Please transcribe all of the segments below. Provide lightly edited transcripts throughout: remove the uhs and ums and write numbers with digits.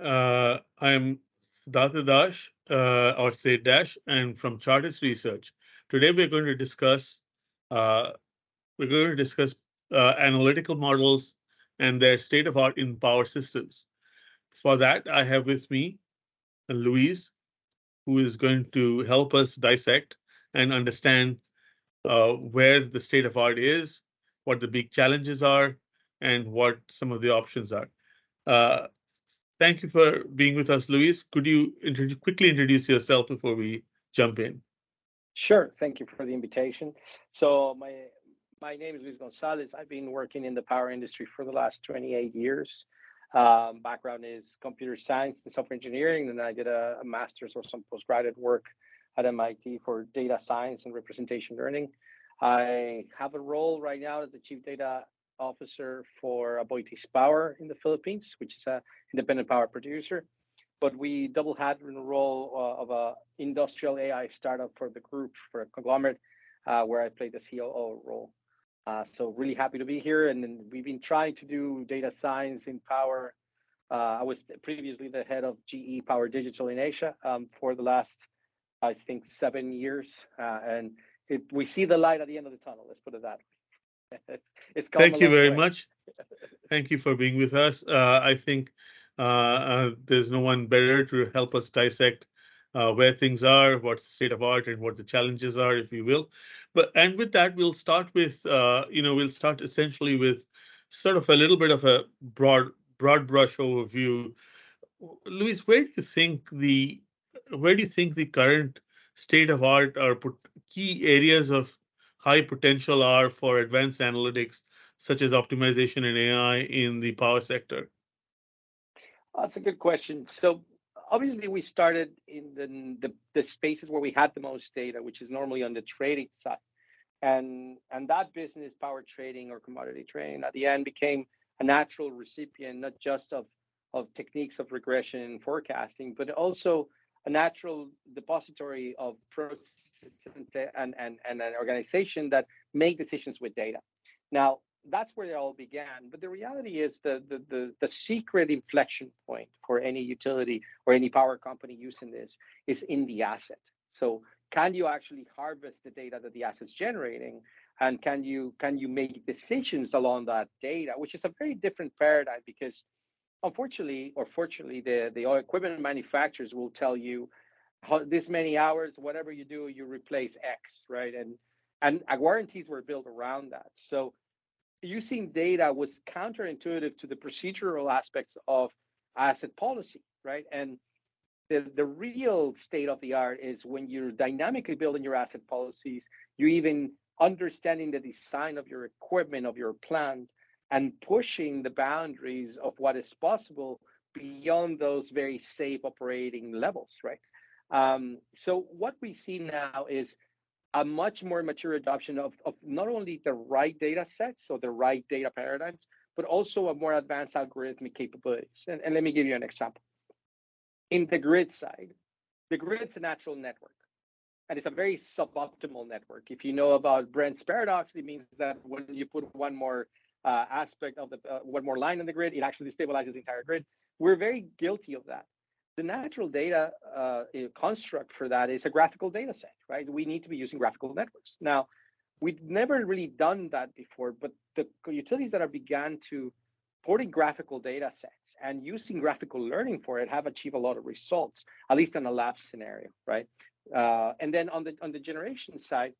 I'm Sidhartha Dash, or say Dash, and from Chartis Research. Today uh, we're going to discuss analytical models and their state of art in power systems. For that, I have with me Louise, who is going to help us dissect and understand where the state of art is, what the big challenges are, and what some of the options are. Uh, Thank you for being with us, Luis. Could you quickly introduce yourself before we jump in? Sure. Thank you for the invitation. So my name is Luis Gonzalez. I've been working in the power industry for the last 28 years. Background is computer science and software engineering, and I did a master's or some postgraduate work at MIT for data science and representation learning. I have a role right now as the chief data officer for Aboitiz Power in the Philippines, which is an independent power producer, but we double had in the role of a industrial AI startup for the group for a conglomerate, where I played the COO role. So really happy to be here, and then we've been trying to do data science in power. I was previously the head of GE Power Digital in Asia for the last, I think, 7 years, and we see the light at the end of the tunnel. Let's put it that way. It's come a Thank you long very way. much. Thank you for being with us. I think there's no one better to help us dissect where things are, what's the state of art, and what the challenges are, if you will. And with that, we'll start with we'll start essentially with sort of a little bit of a broad brush overview. Luis, where do you think the current state of art or key areas of high potential are for advanced analytics, such as optimization and AI in the power sector? That's a good question. So obviously we started in the spaces where we had the most data, which is normally on the trading side. And that business, power trading or commodity trading, at the end became a natural recipient, not just of techniques of regression and forecasting, but also a natural depository of processes and an organization that make decisions with data. Now, that's where it all began. But the reality is the secret inflection point for any utility or any power company using this is in the asset. So can you actually harvest the data that the asset's generating? And can you make decisions along that data, which is a very different paradigm because unfortunately or fortunately, the oil equipment manufacturers will tell you how this many hours, whatever you do, you replace X, right? And warranties were built around that. So using data was counterintuitive to the procedural aspects of asset policy, right? And the real state of the art is when you're dynamically building your asset policies, you're even understanding the design of your equipment, of your plant, and pushing the boundaries of what is possible beyond those very safe operating levels, right? So what we see now is a much more mature adoption of not only the right data sets, so the right data paradigms, but also a more advanced algorithmic capabilities. And let me give you an example. In the grid side, the grid's a natural network, and it's a very suboptimal network. If you know about Brent's paradox, it means that when you put one more aspect of one more line in the grid, it actually destabilizes the entire grid. We're very guilty of that. The natural data construct for that is a graphical data set, right? We need to be using graphical networks. Now, we've never really done that before, but the utilities that have begun to porting graphical data sets and using graphical learning for it have achieved a lot of results, at least in a lab scenario, right? And then on the generation side,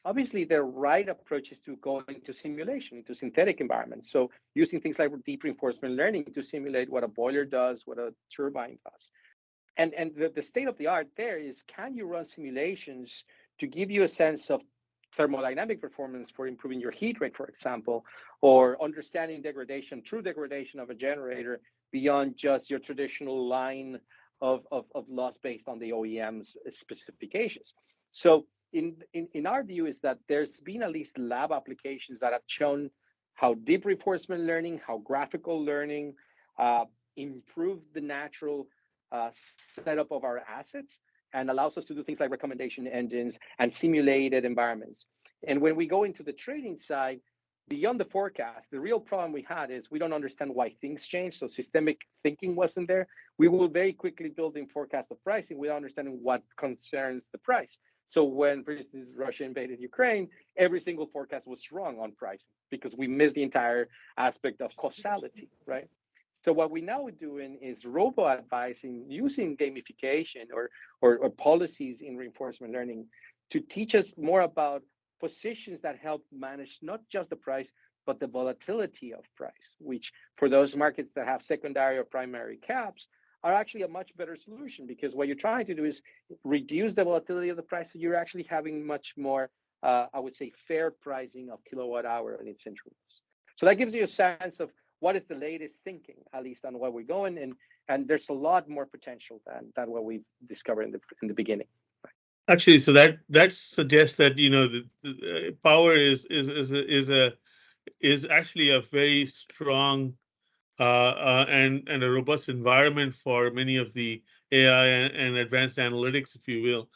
obviously the right approach is to go into simulation, into synthetic environments. So using things like deep reinforcement learning to simulate what a boiler does, what a turbine does. And the state of the art there is, can you run simulations to give you a sense of thermodynamic performance for improving your heat rate, for example, or understanding degradation, true degradation of a generator beyond just your traditional line of loss based on the OEM's specifications. So in our view is that there's been at least lab applications that have shown how deep reinforcement learning, how graphical learning improve the natural setup of our assets and allows us to do things like recommendation engines and simulated environments. And when we go into the trading side, beyond the forecast, the real problem we had is we don't understand why things change. So systemic thinking wasn't there. We will very quickly build in forecast of pricing without understanding what concerns the price. So when, for instance, Russia invaded Ukraine, every single forecast was wrong on pricing because we missed the entire aspect of causality, right? So what we now are doing is robo advising using gamification or policies in reinforcement learning to teach us more about positions that help manage not just the price, but the volatility of price, which for those markets that have secondary or primary caps are actually a much better solution because what you're trying to do is reduce the volatility of the price. So you're actually having much more, I would say, fair pricing of kilowatt hour and its intervals. So that gives you a sense of what is the latest thinking, at least on where we're going. And there's a lot more potential than what we discovered in the beginning. Actually, so that suggests that the power is actually a very strong and a robust environment for many of the AI and advanced analytics, if you will.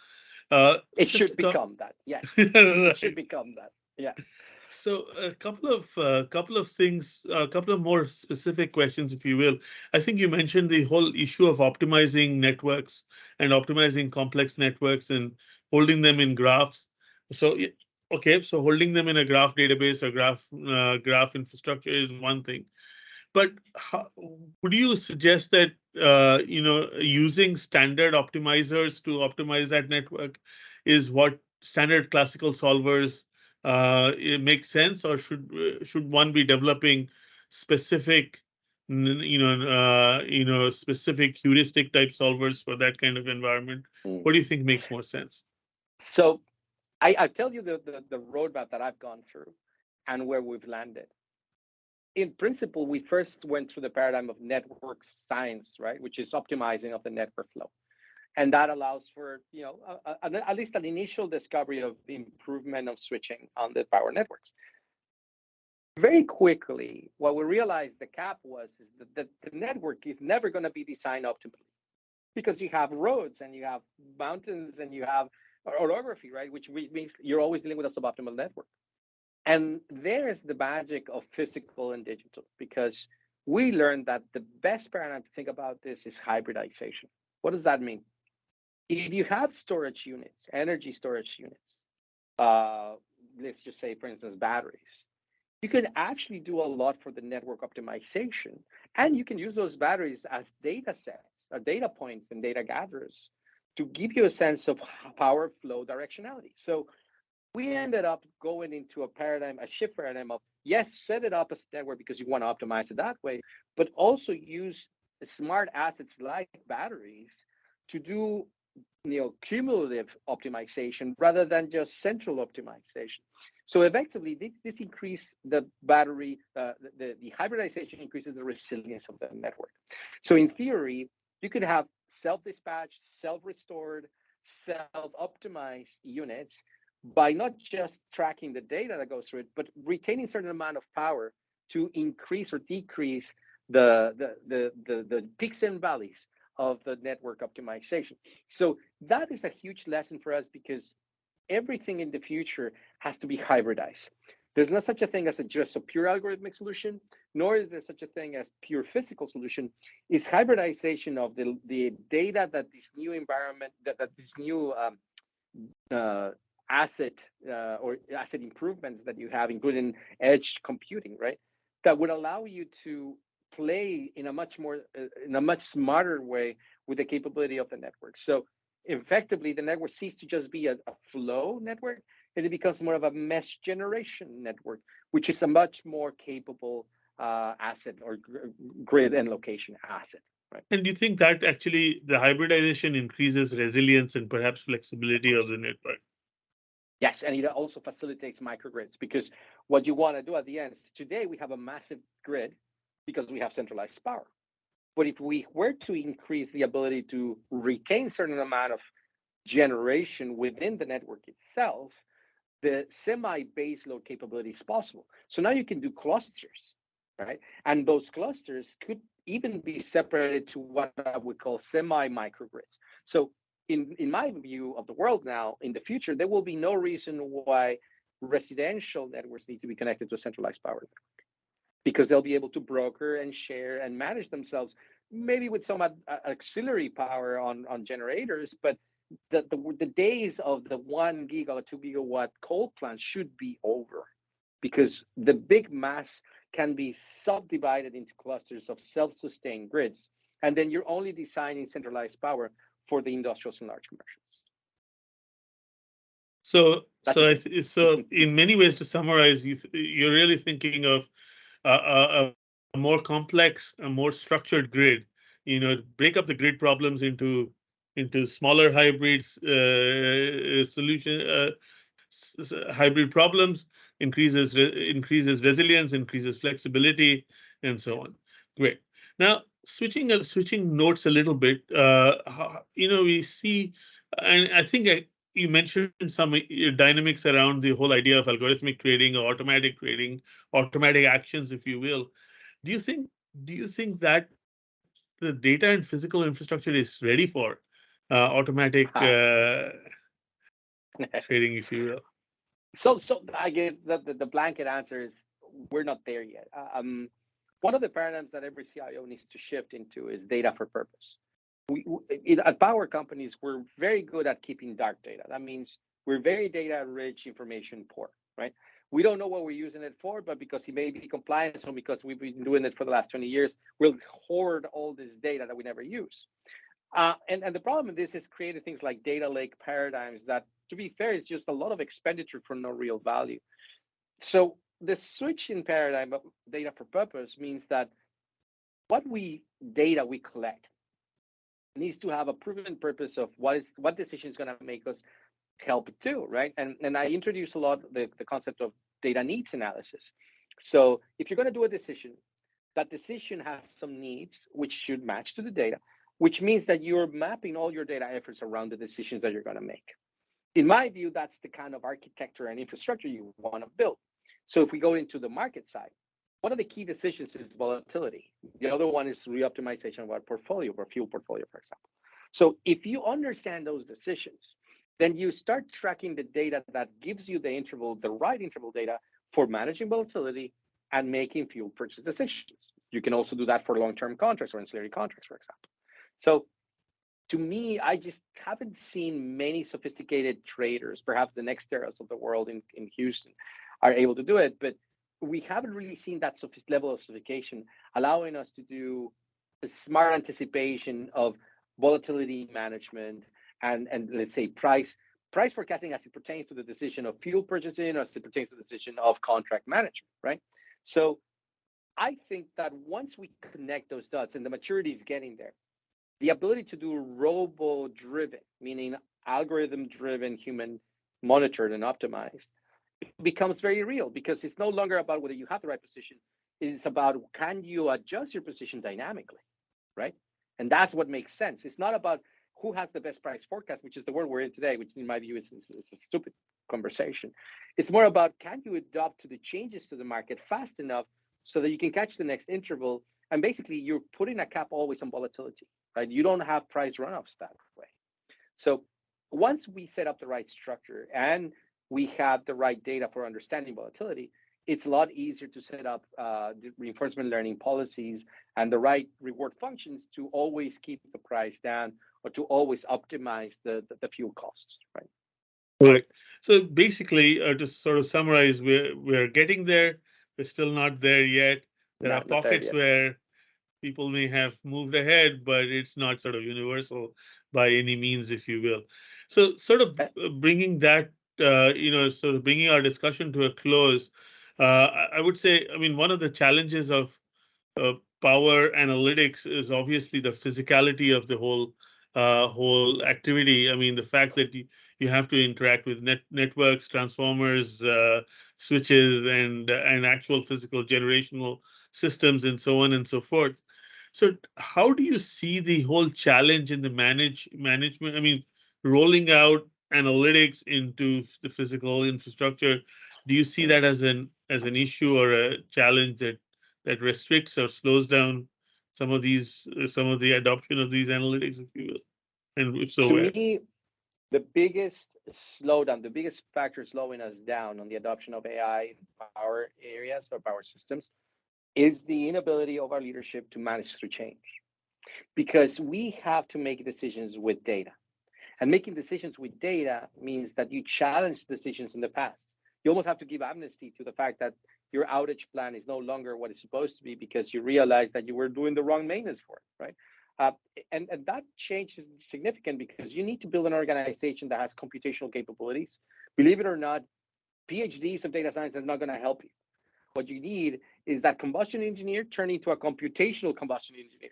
It Just should become that. Yes, it should right. become that. Yeah. So a couple of things, a couple of more specific questions, if you will. I think you mentioned the whole issue of optimizing networks and optimizing complex networks and holding them in graphs. So okay, so holding them in a graph database or graph infrastructure is one thing. But would you suggest that using standard optimizers to optimize that network is what standard classical solvers it makes sense, or should one be developing specific specific heuristic type solvers for that kind of environment? Mm. What do you think makes more sense? So I tell you the roadmap that I've gone through and where we've landed. In principle, we first went through the paradigm of network science, right, which is optimizing of the network flow, and that allows for at least an initial discovery of improvement of switching on the power networks. Very quickly, what we realized the cap was is that the network is never going to be designed optimally because you have roads and you have mountains and you have orography, right, which means you're always dealing with a suboptimal network. And there's the magic of physical and digital, because we learned that the best paradigm to think about this is hybridization. What does that mean? If you have storage units, energy storage units, let's just say, for instance, batteries, you can actually do a lot for the network optimization. And you can use those batteries as data sets or data points and data gatherers to give you a sense of power flow directionality. So we ended up going into a shift paradigm of, yes, set it up as a network because you want to optimize it that way, but also use smart assets like batteries to do cumulative optimization rather than just central optimization. So effectively, this increases the battery, the hybridization increases the resilience of the network. So in theory, you could have self-dispatched, self-restored, self-optimized units by not just tracking the data that goes through it, but retaining a certain amount of power to increase or decrease the peaks and valleys of the network optimization. So that is a huge lesson for us because everything in the future has to be hybridized. There's not such a thing as just a pure algorithmic solution, nor is there such a thing as pure physical solution. It's hybridization of the data that this new environment, that this new asset or asset improvements that you have, including edge computing, right, that would allow you to play in a much smarter way with the capability of the network. So effectively, the network ceases to just be a flow network, and it becomes more of a mesh generation network, which is a much more capable asset or grid and location asset. Right. And do you think that actually the hybridization increases resilience and perhaps flexibility of the network? Yes, and it also facilitates microgrids, because what you want to do at the end is, today we have a massive grid because we have centralized power. But if we were to increase the ability to retain certain amount of generation within the network itself, the semi-base load capability is possible. So now you can do clusters, right? And those clusters could even be separated to what I would call semi-microgrids. So in my view of the world now, in the future, there will be no reason why residential networks need to be connected to a centralized power network because they'll be able to broker and share and manage themselves, maybe with some auxiliary power on generators. But the days of the 1 gigawatt, 2 gigawatt coal plants should be over, because the big mass can be subdivided into clusters of self-sustained grids. And then you're only designing centralized power for the industrials and large commercials. So in many ways, to summarize, you're really thinking of a more complex, a more structured grid. Break up the grid problems into smaller hybrids, hybrid problems, increases resilience, increases flexibility, and so on. Great. Now, switching notes a little bit, we see, and I think you mentioned some dynamics around the whole idea of algorithmic trading or automatic trading, automatic actions, if you will. Do you think that the data and physical infrastructure is ready for automatic trading, if you will? So I guess the blanket answer is we're not there yet. One of the paradigms that every CIO needs to shift into is data for purpose. At power companies, we're very good at keeping dark data. That means we're very data rich, information poor, right? We don't know what we're using it for, but because it may be compliance or because we've been doing it for the last 20 years, we'll hoard all this data that we never use. And the problem with this is creating things like data lake paradigms that, to be fair, is just a lot of expenditure for no real value. So the switch in paradigm of data for purpose means that data we collect needs to have a proven purpose of what decision is going to make us help it do, right? And I introduce a lot the concept of data needs analysis. So if you're going to do a decision, that decision has some needs which should match to the data, which means that you're mapping all your data efforts around the decisions that you're going to make. In my view, that's the kind of architecture and infrastructure you want to build. So if we go into the market side, one of the key decisions is volatility. The other one is reoptimization of our portfolio, our fuel portfolio, for example. So if you understand those decisions, then you start tracking the data that gives you the right interval data for managing volatility and making fuel purchase decisions. You can also do that for long-term contracts or ancillary contracts, for example. So to me, I just haven't seen many sophisticated traders, perhaps the NextEras of the world in Houston, are able to do it, but we haven't really seen that level of sophistication allowing us to do the smart anticipation of volatility management and let's say price forecasting as it pertains to the decision of fuel purchasing or as it pertains to the decision of contract management, right? So I think that once we connect those dots and the maturity is getting there, the ability to do robo-driven, meaning algorithm-driven, human monitored and optimized, becomes very real, because it's no longer about whether you have the right position. It's about, can you adjust your position dynamically, right? And that's what makes sense. It's not about who has the best price forecast, which is the word we're in today, which in my view is a stupid conversation. It's more about, can you adapt to the changes to the market fast enough so that you can catch the next interval? And basically, you're putting a cap always on volatility, right? You don't have price runoffs that way. So once we set up the right structure and we have the right data for understanding volatility, it's a lot easier to set up reinforcement learning policies and the right reward functions to always keep the price down or to always optimize the fuel costs, right? Right. So basically, to sort of summarize, we're getting there. We're still not there yet. There are pockets where people may have moved ahead, but it's not sort of universal by any means, if you will. So sort of bringing that, sort of bringing our discussion to a close, I would say, I mean, one of the challenges of power analytics is obviously the physicality of the whole activity. I mean, the fact that you have to interact with networks, transformers, switches, and actual physical generational systems, and so on and so forth. So how do you see the whole challenge in the management? I mean, rolling out analytics into the physical infrastructure. Do you see that as an issue or a challenge that restricts or slows down some of the adoption of these analytics, if you will? And if so, to where? me, the biggest slowdown, the biggest factor slowing us down on the adoption of AI in power areas or power systems is the inability of our leadership to manage through change. Because we have to make decisions with data. And making decisions with data means that you challenge decisions in the past. You almost have to give amnesty to the fact that your outage plan is no longer what it's supposed to be because you realize that you were doing the wrong maintenance for it, right? And that change is significant because you need to build an organization that has computational capabilities. Believe it or not, PhDs of data science are not going to help you. What you need is that combustion engineer turning into a computational combustion engineer.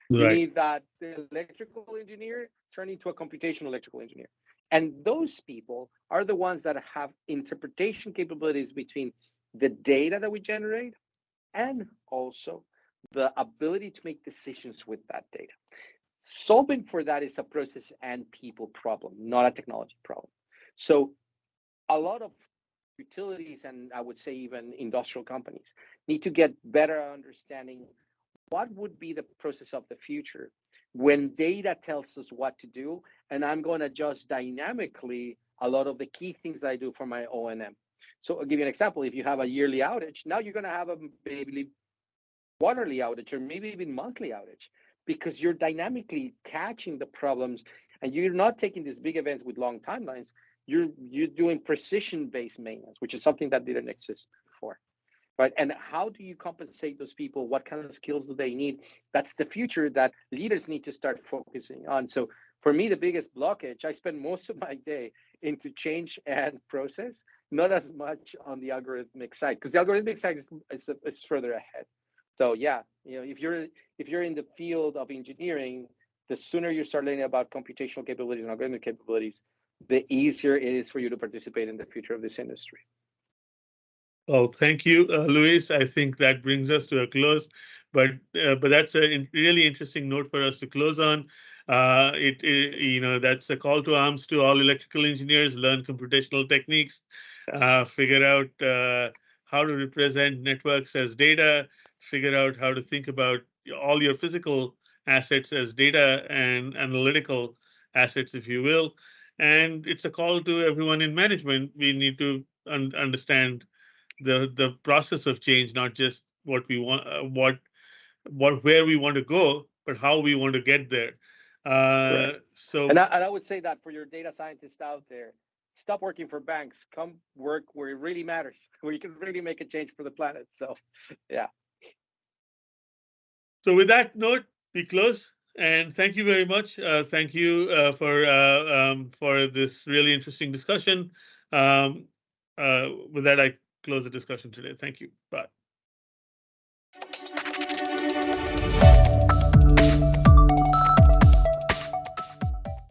You Right. need that electrical engineer turning into a computational electrical engineer. And those people are the ones that have interpretation capabilities between the data that we generate and also the ability to make decisions with that data. Solving for that is a process and people problem, not a technology problem. So a lot of utilities and I would say even industrial companies need to get better understanding what would be the process of the future when data tells us what to do, and I'm going to adjust dynamically a lot of the key things that I do for my O&M. So I'll give you an example. If you have a yearly outage, now you're going to have a maybe quarterly outage or maybe even monthly outage because you're dynamically catching the problems and you're not taking these big events with long timelines. You're doing precision-based maintenance, which is something that didn't exist before. Right. And how do you compensate those people? What kind of skills do they need? That's the future that leaders need to start focusing on. So for me, the biggest blockage, I spend most of my day into change and process, not as much on the algorithmic side, because the algorithmic side is further ahead. So yeah, if you're in the field of engineering, the sooner you start learning about computational capabilities and algorithmic capabilities, the easier it is for you to participate in the future of this industry. Oh, thank you, Luis. I think that brings us to a close, but that's a really interesting note for us to close on. That's a call to arms to all electrical engineers: learn computational techniques, figure out how to represent networks as data, figure out how to think about all your physical assets as data and analytical assets, if you will. And it's a call to everyone in management. We need to understand the process of change, not just what we want, where we want to go, but how we want to get there. Correct. And I would say that for your data scientists out there, stop working for banks. Come work where it really matters, where you can really make a change for the planet. So, yeah. So with that note, we close. And thank you very much. Thank you for this really interesting discussion. With that, I close the discussion today. Thank you. Bye.